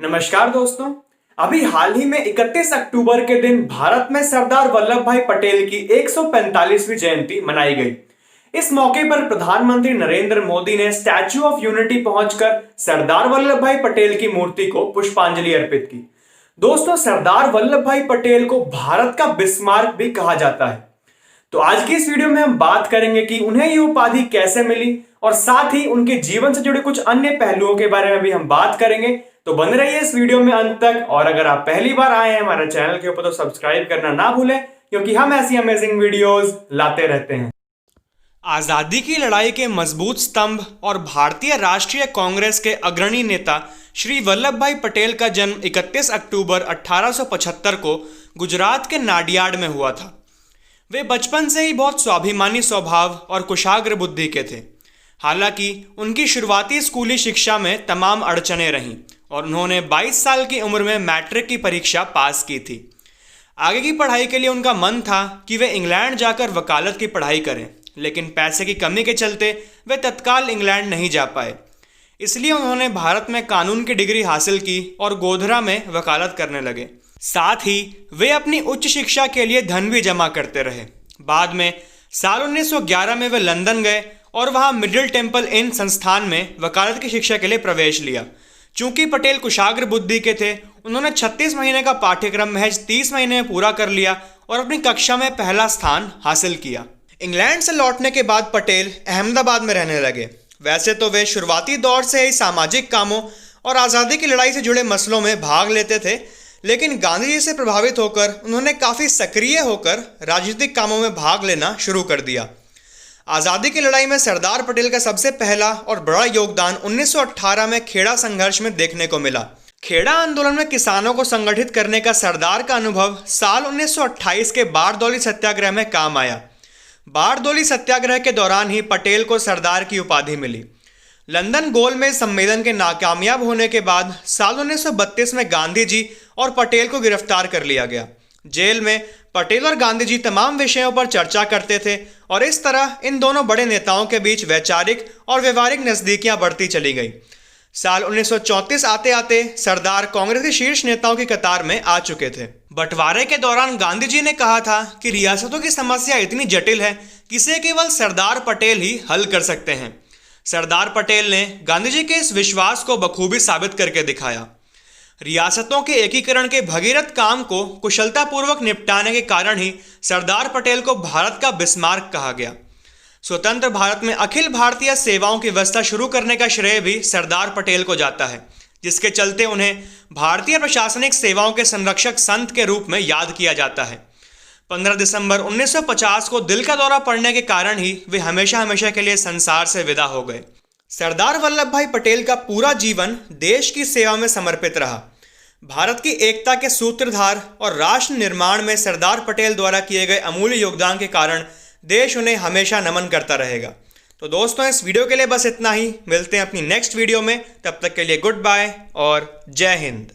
नमस्कार दोस्तों। अभी हाल ही में 31 अक्टूबर के दिन भारत में सरदार वल्लभ भाई पटेल की 145वीं जयंती मनाई गई। इस मौके पर प्रधानमंत्री नरेंद्र मोदी ने स्टैच्यू ऑफ यूनिटी पहुंचकर सरदार वल्लभ भाई पटेल की मूर्ति को पुष्पांजलि अर्पित की। दोस्तों, सरदार वल्लभ भाई पटेल को भारत का बिस्मार्क भी कहा जाता है। तो आज की इस वीडियो में हम बात करेंगे कि उन्हें ये उपाधि कैसे मिली और साथ ही उनके जीवन से जुड़े कुछ अन्य पहलुओं के बारे में भी हम बात करेंगे। तो बने रहिए इस वीडियो में अंत तक, और अगर आप पहली बार आए हैं हमारे चैनल के ऊपर तो सब्सक्राइब करना ना भूलें, क्योंकि हम ऐसी अमेजिंग वीडियोस लाते रहते हैं। आजादी की लड़ाई के मजबूत स्तंभ और भारतीय राष्ट्रीय कांग्रेस के अग्रणी नेता श्री वल्लभ भाई पटेल का जन्म 31 अक्टूबर 1875 को गुजरात के नाडियाड में हुआ था। वे बचपन से ही बहुत स्वाभिमानी स्वभाव और कुशाग्र बुद्धि के थे। हालांकि उनकी शुरुआती स्कूली शिक्षा में तमाम अड़चनें रहीं और उन्होंने 22 साल की उम्र में मैट्रिक की परीक्षा पास की थी। आगे की पढ़ाई के लिए उनका मन था कि वे इंग्लैंड जाकर वकालत की पढ़ाई करें, लेकिन पैसे की कमी के चलते वे तत्काल इंग्लैंड नहीं जा पाए। इसलिए उन्होंने भारत में कानून की डिग्री हासिल की और गोधरा में वकालत करने लगे। साथ ही वे अपनी उच्च शिक्षा के लिए धन भी जमा करते रहे। बाद में साल 1911 में वे लंदन गए और वहां मिडिल टेम्पल इन संस्थान में वकालत की शिक्षा के लिए प्रवेश लिया। चूंकि पटेल कुशाग्र बुद्धि के थे, उन्होंने 36 महीने का पाठ्यक्रम महज 30 महीने में पूरा कर लिया और अपनी कक्षा में पहला स्थान हासिल किया। इंग्लैंड से लौटने के बाद पटेल अहमदाबाद में रहने लगे। वैसे तो वे शुरुआती दौर से ही सामाजिक कामों और आज़ादी की लड़ाई से जुड़े मसलों में भाग लेते थे, लेकिन गांधी जी से प्रभावित होकर उन्होंने काफ़ी सक्रिय होकर राजनीतिक कामों में भाग लेना शुरू कर दिया। आज़ादी की लड़ाई में सरदार पटेल का सबसे पहला और बड़ा योगदान 1918 में खेड़ा संघर्ष में देखने को मिला। खेड़ा आंदोलन में किसानों को संगठित करने का सरदार का अनुभव साल 1928 के बारदौली सत्याग्रह में काम आया। बारदौली सत्याग्रह के दौरान ही पटेल को सरदार की उपाधि मिली। लंदन गोलमेज सम्मेलन के नाकामयाब होने के बाद साल 1932 में गांधी जी और पटेल को गिरफ्तार कर लिया गया। जेल में पटेल और गांधी जी तमाम विषयों पर चर्चा करते थे और इस तरह इन दोनों बड़े नेताओं के बीच वैचारिक और व्यवहारिक नज़दीकियां बढ़ती चली गई। साल 1934 आते आते सरदार कांग्रेस के शीर्ष नेताओं की कतार में आ चुके थे। बंटवारे के दौरान गांधी जी ने कहा था कि रियासतों की समस्या इतनी जटिल है कि इसे केवल सरदार पटेल ही हल कर सकते हैं। सरदार पटेल ने गांधी जी के इस विश्वास को बखूबी साबित करके दिखाया। रियासतों के एकीकरण के भगीरथ काम को कुशलतापूर्वक निपटाने के कारण ही सरदार पटेल को भारत का बिस्मार्क कहा गया। स्वतंत्र भारत में अखिल भारतीय सेवाओं की व्यवस्था शुरू करने का श्रेय भी सरदार पटेल को जाता है, जिसके चलते उन्हें भारतीय प्रशासनिक सेवाओं के संरक्षक संत के रूप में याद किया जाता है। 15 दिसंबर 1950 को दिल का दौरा पड़ने के कारण ही वे हमेशा हमेशा के लिए संसार से विदा हो गए। सरदार वल्लभ भाई पटेल का पूरा जीवन देश की सेवा में समर्पित रहा। भारत की एकता के सूत्रधार और राष्ट्र निर्माण में सरदार पटेल द्वारा किए गए अमूल्य योगदान के कारण देश उन्हें हमेशा नमन करता रहेगा। तो दोस्तों, इस वीडियो के लिए बस इतना ही। मिलते हैं अपनी नेक्स्ट वीडियो में, तब तक के लिए गुड बाय और जय हिंद।